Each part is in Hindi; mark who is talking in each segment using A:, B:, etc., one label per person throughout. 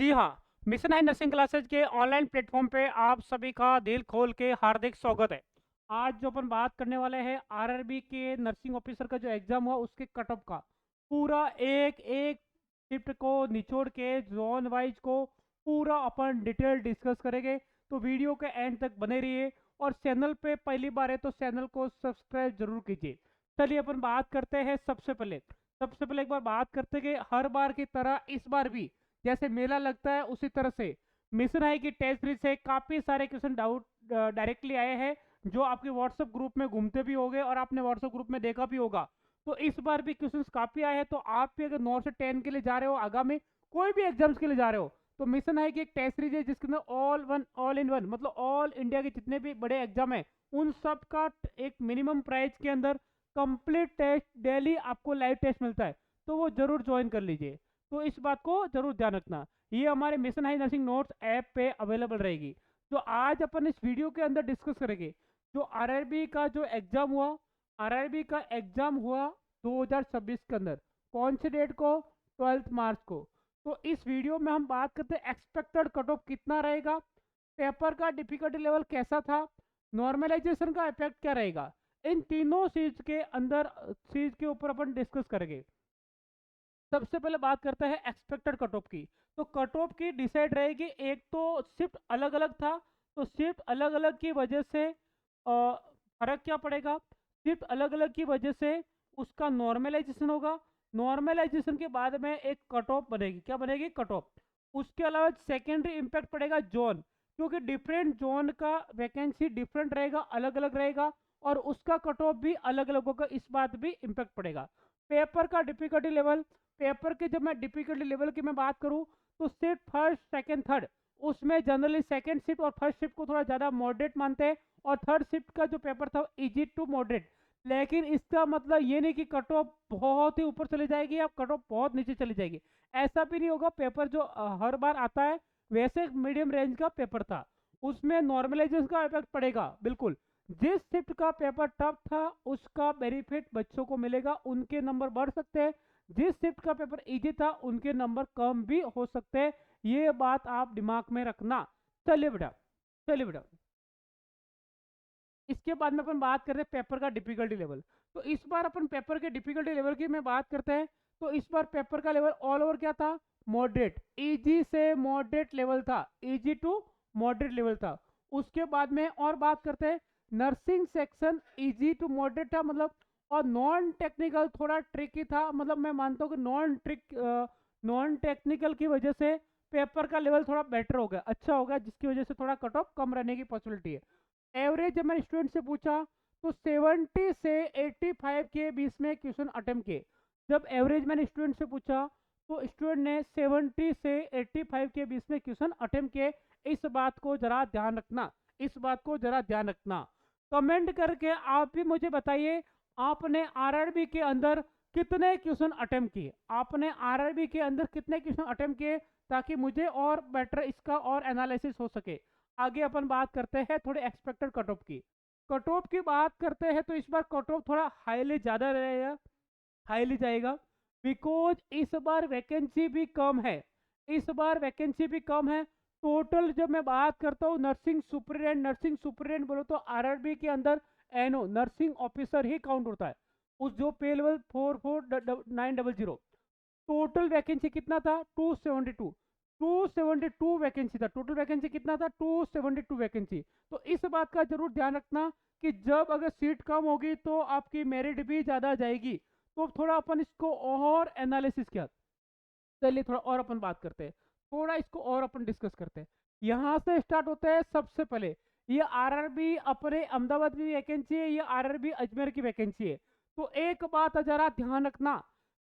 A: जी हाँ, मिशन हाई नर्सिंग क्लासेज के ऑनलाइन प्लेटफ़ॉर्म पे आप सभी का दिल खोल के हार्दिक स्वागत है। आज जो अपन बात करने वाले हैं आरआरबी के नर्सिंग ऑफ़िसर का जो एग्ज़ाम हुआ उसके कट ऑफ का। पूरा एक-एक शिफ्ट को निचोड़ के ज़ोन वाइज़ को पूरा अपन डिटेल डिस्कस करेंगे। तो वीडियो के एंड तक बने रहिए और चैनल पे पहली बार है तो चैनल को सब्सक्राइब ज़रूर कीजिए। चलिए अपन बात करते हैं सबसे पहले एक बार बात करते हैं कि हर बार की तरह इस बार भी जैसे मेला लगता है उसी तरह से मिशन हाई की टेस्ट सीरीज से काफ़ी सारे क्वेश्चन डाउट डायरेक्टली आए हैं जो आपके व्हाट्सएप ग्रुप में घूमते भी होंगे और आपने व्हाट्सएप ग्रुप में देखा भी होगा। तो इस बार भी क्वेश्चंस काफ़ी आए हैं, तो आप भी अगर 9 से 10 के लिए जा रहे हो, आगामी कोई भी एग्जाम्स के लिए जा रहे हो, तो मिशन हाई की एक टेस्ट सीरीज है जिसके अंदर ऑल इन वन मतलब ऑल इंडिया के जितने भी बड़े एग्जाम है उन सब का एक मिनिमम प्राइस के अंदर कंप्लीट टेस्ट डेली आपको लाइव टेस्ट मिलता है। तो वो जरूर ज्वाइन कर लीजिए। तो इस बात को जरूर ध्यान रखना, ये हमारे mission high nursing notes app पे अवेलेबल रहेगी। तो आज अपन इस वीडियो के अंदर डिस्कस करेंगे जो आरआरबी का जो एग्जाम हुआ। आरआरबी का एग्जाम हुआ 2026 के अंदर, कौन से डेट को? 12 मार्च को। तो इस वीडियो में हम बात करते हैं एक्सपेक्टेड कट ऑफ कितना रहेगा, पेपर का डिफिकल्टी लेवल कैसा था, नॉर्मलाइजेशन का इफेक्ट क्या रहेगा, इन तीनों चीज के अंदर चीज के ऊपर अपन डिस्कस करेंगे। सबसे पहले बात करते हैं एक्सपेक्टेड कट ऑफ की। तो कट ऑफ की डिसाइड रहेगी, एक तो शिफ्ट अलग अलग था, तो शिफ्ट अलग अलग की वजह से फर्क क्या पड़ेगा, शिफ्ट अलग अलग की वजह से उसका नॉर्मलाइजेशन होगा। नॉर्मलाइजेशन के बाद में एक कट ऑफ बनेगी, क्या बनेगी? Cut off. उसके अलावा सेकेंडरी इम्पैक्ट पड़ेगा जोन, क्योंकि डिफरेंट जोन का वैकेंसी डिफरेंट रहेगा, अलग अलग रहेगा और उसका कट ऑफ भी अलग अलग होगा, इस बात भी इम्पैक्ट पड़ेगा। पेपर का डिफिकल्टी लेवल, पेपर के जब मैं डिफिकल्टी लेवल की मैं बात करूं तो शिफ्ट फर्स्ट सेकंड थर्ड, उसमें जनरली सेकंड शिफ्ट और फर्स्ट शिफ्ट को थोड़ा ज़्यादा मॉडरेट मानते हैं और थर्ड शिफ्ट का जो पेपर था इजी टू मॉडरेट। लेकिन इसका मतलब ये नहीं कि कट ऑफ बहुत ही ऊपर चली जाएगी या कट ऑफ बहुत नीचे चली जाएगी, ऐसा भी नहीं होगा। पेपर जो हर बार आता है वैसे मीडियम रेंज का पेपर था, उसमें नॉर्मलाइजेशन का इफेक्ट पड़ेगा बिल्कुल। जिस शिफ्ट का पेपर टफ था उसका बेनिफिट बच्चों को मिलेगा, उनके नंबर बढ़ सकते हैं। जिस शिफ्ट का पेपर इजी था उनके नंबर कम भी हो सकते हैं, ये बात आप दिमाग में रखना। चलिए बेटा, चलिए बेटा, इसके बाद में अपन बात करते हैं पेपर का डिफिकल्टी लेवल। तो इस बार अपन पेपर के डिफिकल्टी लेवल की मैं बात करते हैं। तो इस बार पेपर का लेवल ऑल ओवर क्या था? मॉडरेट, इजी से मॉडरेट लेवल था, इजी टू मॉडरेट लेवल था। उसके बाद में और बात करते हैं, nursing section easy to moderate था मतलब, और नॉन टेक्निकल थोड़ा ट्रिकी था मतलब। मैं मानता हूँ कि नॉन टेक्निकल की वजह से पेपर का लेवल थोड़ा बेटर हो गया, अच्छा हो गया, जिसकी वजह से थोड़ा कट ऑफ कम रहने की पॉसिबिलिटी है। एवरेज जब मैंने स्टूडेंट से पूछा तो 70 से 85 के बीच में क्वेश्चन अटेम्प्ट किए। जब एवरेज मैंने स्टूडेंट से पूछा तो स्टूडेंट ने 70 से 85 के बीच में क्वेश्चन अटेम्प्ट किए। इस बात को जरा ध्यान रखना, इस बात को जरा ध्यान रखना। कमेंट करके आप भी मुझे बताइए, आपने आरआरबी के अंदर कितने क्वेश्चन अटेम्प्ट किए, आपने आरआरबी के अंदर कितने क्वेश्चन अटेम्प्ट किए, ताकि मुझे और बेटर इसका और एनालिसिस हो सके। आगे अपन बात करते हैं थोड़े एक्सपेक्टेड कट ऑफ की। कट ऑफ की बात करते हैं तो इस बार कट ऑफ थोड़ा हाईली ज़्यादा रहेगा, हाईली जाएगा, बिकॉज इस बार वैकेंसी भी कम है, इस बार वैकेंसी भी कम है। टोटल जब मैं बात करता हूँ नर्सिंग सुपरिटेंडेंट बोलो तो आरआरबी के अंदर एनओ नर्सिंग ऑफिसर ही काउंट होता है, उस जो पे लेवल 44900। टोटल वैकेंसी कितना था? 272, 272 वैकेंसी था। टोटल वैकेंसी कितना था? 272 वैकेंसी। तो इस बात का जरूर ध्यान रखना कि जब अगर सीट कम होगी तो आपकी मेरिट भी ज़्यादा जाएगी। तो थोड़ा अपन इसको और एनालिसिस किया, चलिए थोड़ा और अपन बात करते हैं, थोड़ा इसको और अपन डिस्कस करते हैं। यहाँ से स्टार्ट होता है। सबसे पहले ये आरआरबी अपने अहमदाबाद की वैकेंसी है, ये आरआरबी अजमेर की वैकेंसी है। तो एक बात जरा ध्यान रखना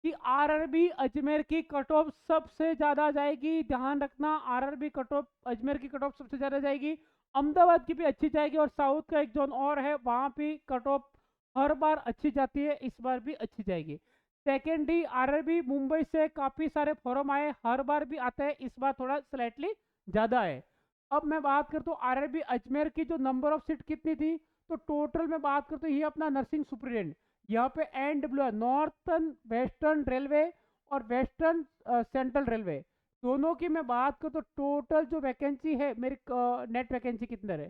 A: कि आरआरबी अजमेर की कट ऑफ सबसे ज्यादा जाएगी, ध्यान रखना। आरआरबी कट ऑफ अजमेर की कट ऑफ सबसे ज्यादा जाएगी, अहमदाबाद की भी अच्छी जाएगी और साउथ का एक जोन और है वहां भी कट ऑफ हर बार अच्छी जाती है, इस बार भी अच्छी जाएगी। सेकेंडली आरआरबी मुंबई से काफ़ी सारे फॉर्म आए, हर बार भी आता है, इस बार थोड़ा स्लाइटली ज़्यादा है। अब मैं बात करता हूँ आरआरबी अजमेर की जो नंबर ऑफ सीट कितनी थी, तो टोटल में बात करता हूँ ये अपना नर्सिंग सुपरिटेंडेंट, यहाँ पे एनडब्ल्यू नॉर्थन वेस्टर्न रेलवे और वेस्टर्न सेंट्रल रेलवे, दोनों की मैं बात करूँ तो टोटल जो वैकेंसी है मेरी, नेट वैकेंसी कितने है,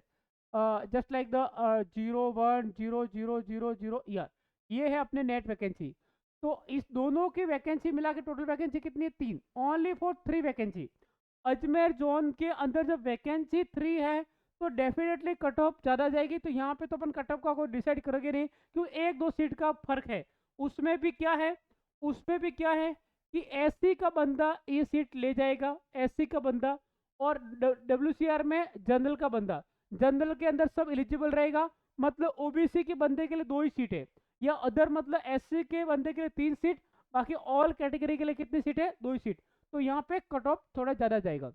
A: जस्ट लाइक द 0 1 0 0 0 0 ईयर, ये है अपने नेट वैकेंसी। तो इस दोनों की वैकेंसी मिला के टोटल वैकेंसी कितनी है, 3, only for 3 vacancy. Ajmer zone के अंदर जब वैकेंसी 3 है तो डेफिनेटली कट ऑफ ज़्यादा जाएगी। तो यहाँ पे तो अपन कट ऑफ का कोई डिसाइड करेंगे नहीं, क्योंकि 1 2 सीट का फर्क है। उसमें भी क्या है, उसमें भी क्या है कि एससी का बंदा ये सीट ले जाएगा, एससी का बंदा, और डब्ल्यूसीआर में जनरल का बंदा, जनरल के अंदर सब एलिजिबल रहेगा। मतलब ओबीसी के बंदे के लिए 2 ही सीट है, या अदर मतलब एससी के बंदे के लिए 3 सीट, बाकी ऑल कैटेगरी के लिए कितनी सीट है, 2 ही सीट। तो यहाँ पे कट ऑफ थोड़ा ज़्यादा जाएगा।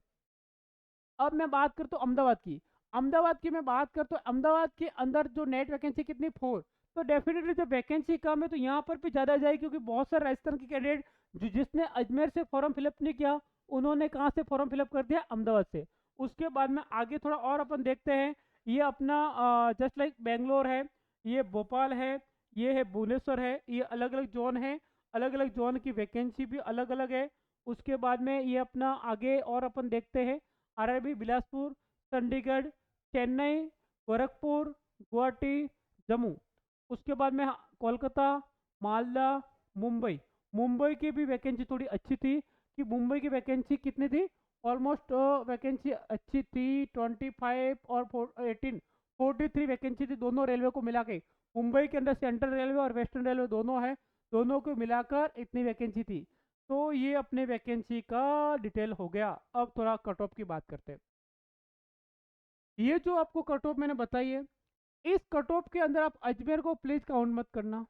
A: अब मैं बात करता हूँ अहमदाबाद की, अहमदाबाद की मैं बात करता हूँ, अहमदाबाद के अंदर जो नेट वैकेंसी कितनी, 4। तो डेफिनेटली जब वैकेंसी कम है तो यहाँ पर भी ज़्यादा जाएगी, क्योंकि बहुत सारे राजस्थान के कैंडिडेट जो जिसने अजमेर से फॉर्म फिलअप नहीं किया, उन्होंने कहाँ से फॉर्म फिलअप कर दिया, अहमदाबाद से। उसके बाद में आगे थोड़ा और अपन देखते हैं, ये अपना जस्ट लाइक बेंगलोर है, ये भोपाल है, ये है भुवनेश्वर है, ये अलग अलग जोन है, अलग अलग जोन की वैकेंसी भी अलग अलग है। उसके बाद में ये अपना आगे और अपन देखते हैं, आरआरबी बिलासपुर, चंडीगढ़, चेन्नई, गोरखपुर, गुवाहाटी, जम्मू। उसके बाद में कोलकाता, मालदा, मुंबई। मुंबई की भी वैकेंसी थोड़ी अच्छी थी, कि मुंबई की वैकेंसी कितनी थी, ऑलमोस्ट वैकेंसी अच्छी थी, 25 और 18, 43 वैकेंसी थी दोनों रेलवे को मिला के। मुंबई के अंदर सेंट्रल रेलवे और वेस्टर्न रेलवे दोनों है, दोनों को मिलाकर इतनी वैकेंसी थी। तो ये अपने वैकेंसी का डिटेल हो गया। अब थोड़ा कट ऑफ की बात करते हैं। ये जो आपको कट ऑफ मैंने बताई है, इस कट ऑफ के अंदर आप अजमेर को प्लीज काउंट मत करना,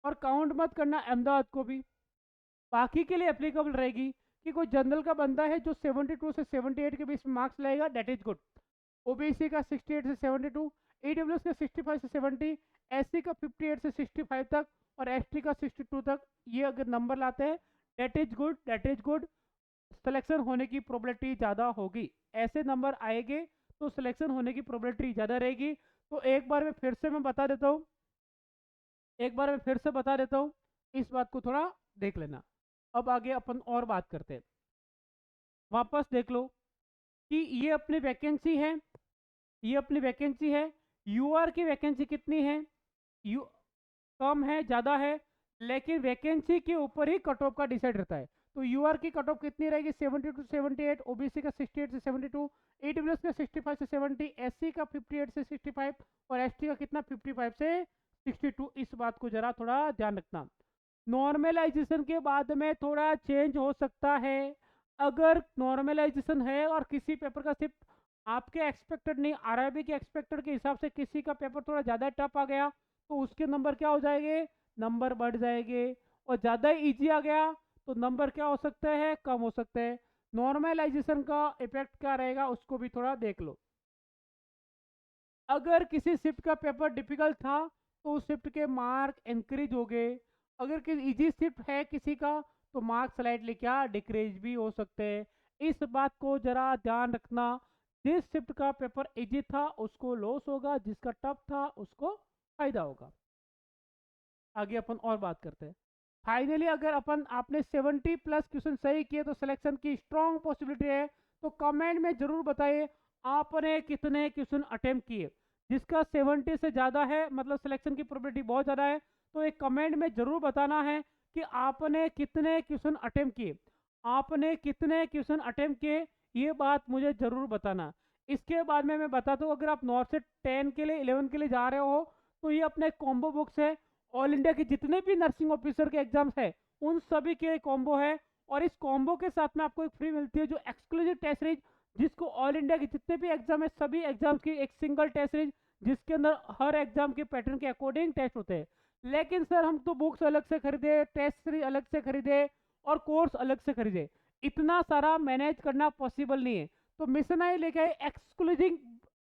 A: और काउंट मत करना अहमदाबाद को भी। बाकी के लिए एप्लीकेबल रहेगी कि कोई जनरल का बंदा है जो 72 से 78 के बीच में मार्क्स लाएगा, दैट इज गुड। ओबीसी का 68 से 72, ईडब्ल्यूएस का 65 से 70, एससी का 58 से 65 तक, और एसटी का 62 तक, ये अगर नंबर लाते हैं, that is good, that is good. Selection होने की प्रोबेबिलिटी ज़्यादा होगी, ऐसे नंबर आएंगे तो सिलेक्शन होने की प्रोबेबिलिटी ज़्यादा रहेगी। तो एक बार मैं फिर से मैं बता देता हूँ, एक बार मैं फिर से बता देता हूँ, इस बात को थोड़ा देख लेना। अब आगे अपन और बात करते हैं, वापस देख लो कि ये अपनी वैकेंसी है, ये अपनी वैकेंसी है। यूआर की वैकेंसी कितनी है, यू कम है ज़्यादा है, लेकिन वैकेंसी के ऊपर ही कट ऑफ का डिसाइड रहता है। तो यूआर की कट ऑफ कितनी रहेगी, 70 टू 78, ओबीसी का 68 से 72, ईडब्ल्यूएस का 65 से 70, एससी का 58 से 65, और एसटी का कितना, 55 से 62। इस बात को जरा थोड़ा ध्यान रखना। नॉर्मलाइजेशन के बाद में थोड़ा चेंज हो सकता है। अगर नॉर्मलाइजेशन है और किसी पेपर का सिर्फ आपके एक्सपेक्टेड नहीं, आरआरबी के एक्सपेक्टेड के हिसाब से किसी का पेपर थोड़ा ज़्यादा टफ आ गया, तो उसके नंबर क्या हो जाएंगे, नंबर बढ़ जाएंगे। और ज़्यादा इजी आ गया तो नंबर क्या हो सकते हैं, कम हो सकते हैं। नॉर्मलाइजेशन का इफेक्ट क्या रहेगा उसको भी थोड़ा देख लो। अगर किसी शिफ्ट का पेपर डिफिकल्ट था तो उस शिफ्ट के मार्क इंक्रीज हो गए। अगर किसी इजी शिफ्ट है किसी का तो मार्क्स स्लाइटली क्या डिक्रीज भी हो सकते हैं। इस बात को जरा ध्यान रखना, जिस शिफ्ट का पेपर इजी था उसको लॉस होगा, जिसका टफ था उसको फायदा होगा। आगे अपन और बात करते हैं। फाइनली अगर अपन आपने 70 प्लस क्वेश्चन सही किए तो सिलेक्शन की स्ट्रॉन्ग पॉसिबिलिटी है। तो कमेंट में जरूर बताइए आपने कितने क्वेश्चन अटेम्प्ट किए। जिसका 70 से ज़्यादा है मतलब सिलेक्शन की प्रोबेबिलिटी बहुत ज़्यादा है, तो एक कमेंट में जरूर बताना है कि आपने कितने क्वेश्चन अटेम्प्ट किए, आपने कितने क्वेश्चन अटेम्प्ट किए, ये बात मुझे जरूर बताना। इसके बाद में मैं बताता हूँ, अगर आप नॉर्थ से 10 के लिए 11 के लिए जा रहे हो तो ये अपने कॉम्बो बुक्स है। ऑल इंडिया के जितने भी नर्सिंग ऑफिसर के एग्जाम्स है उन सभी के कॉम्बो है, और इस कॉम्बो के साथ में आपको एक फ्री मिलती है जो एक्सक्लूसिव टेस्ट सीरीज, जिसको ऑल इंडिया के जितने भी एग्जाम है सभी एग्जाम्स की एक सिंगल टेस्ट सीरीज, जिसके अंदर हर एग्जाम के पैटर्न के अकॉर्डिंग टेस्ट होते हैं। लेकिन सर हम तो बुक्स अलग से खरीदे, टेस्ट सीरीज अलग से खरीदे, और कोर्स अलग से खरीदे, इतना सारा मैनेज करना पॉसिबल नहीं है। तो मिशन आई लेके आए एक्सक्लूसिव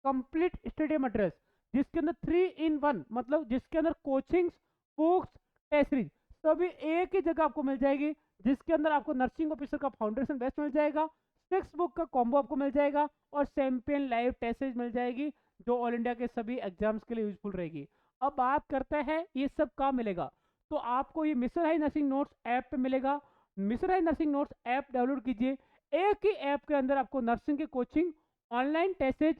A: कंप्लीट स्टडी मटेरियल, जिसके अंदर 3 in 1, मतलब जिसके अंदर कोचिंग, बुक्स, टेस्ट सीरीज सभी एक ही जगह आपको मिल जाएगी। जिसके अंदर आपको नर्सिंग ऑफिसर का फाउंडेशन बेस्ट मिल जाएगा, 6 बुक का कॉम्बो आपको मिल जाएगा, और चैंपियन लाइव टेस्ट सीरीज मिल जाएगी जो ऑल इंडिया के सभी एग्जाम्स के लिए यूजफुल रहेगी। अब बात करते हैं ये सब कहाँ मिलेगा। तो आपको ये mission high nursing notes app पे मिलेगा, mission high nursing notes app download कीजिए। एक ही ऐप के अंदर आपको नर्सिंग की कोचिंग, ऑनलाइन टेस्टेज,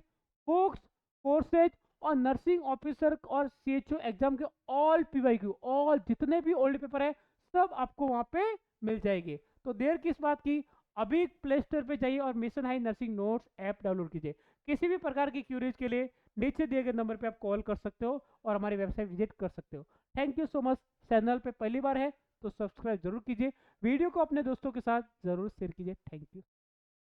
A: बुक्स, कोर्सेज और नर्सिंग ऑफिसर और सीएचओ एग्जाम के ऑल पीवाईक्यू, ऑल जितने भी ओल्ड पेपर है सब आपको वहां पे मिल जाएंगे। तो देर किस बात की, अभी प्ले स्टोर पे जाइए और mission high nursing notes app download कीजिए। किसी भी प्रकार की क्यूरीज के लिए नीचे दिए गए नंबर पे आप कॉल कर सकते हो और हमारी वेबसाइट विजिट कर सकते हो। Thank you so much. Channel पे पहली बार है तो सब्सक्राइब जरूर कीजिए। वीडियो को अपने दोस्तों के साथ जरूर शेयर कीजिए। Thank you.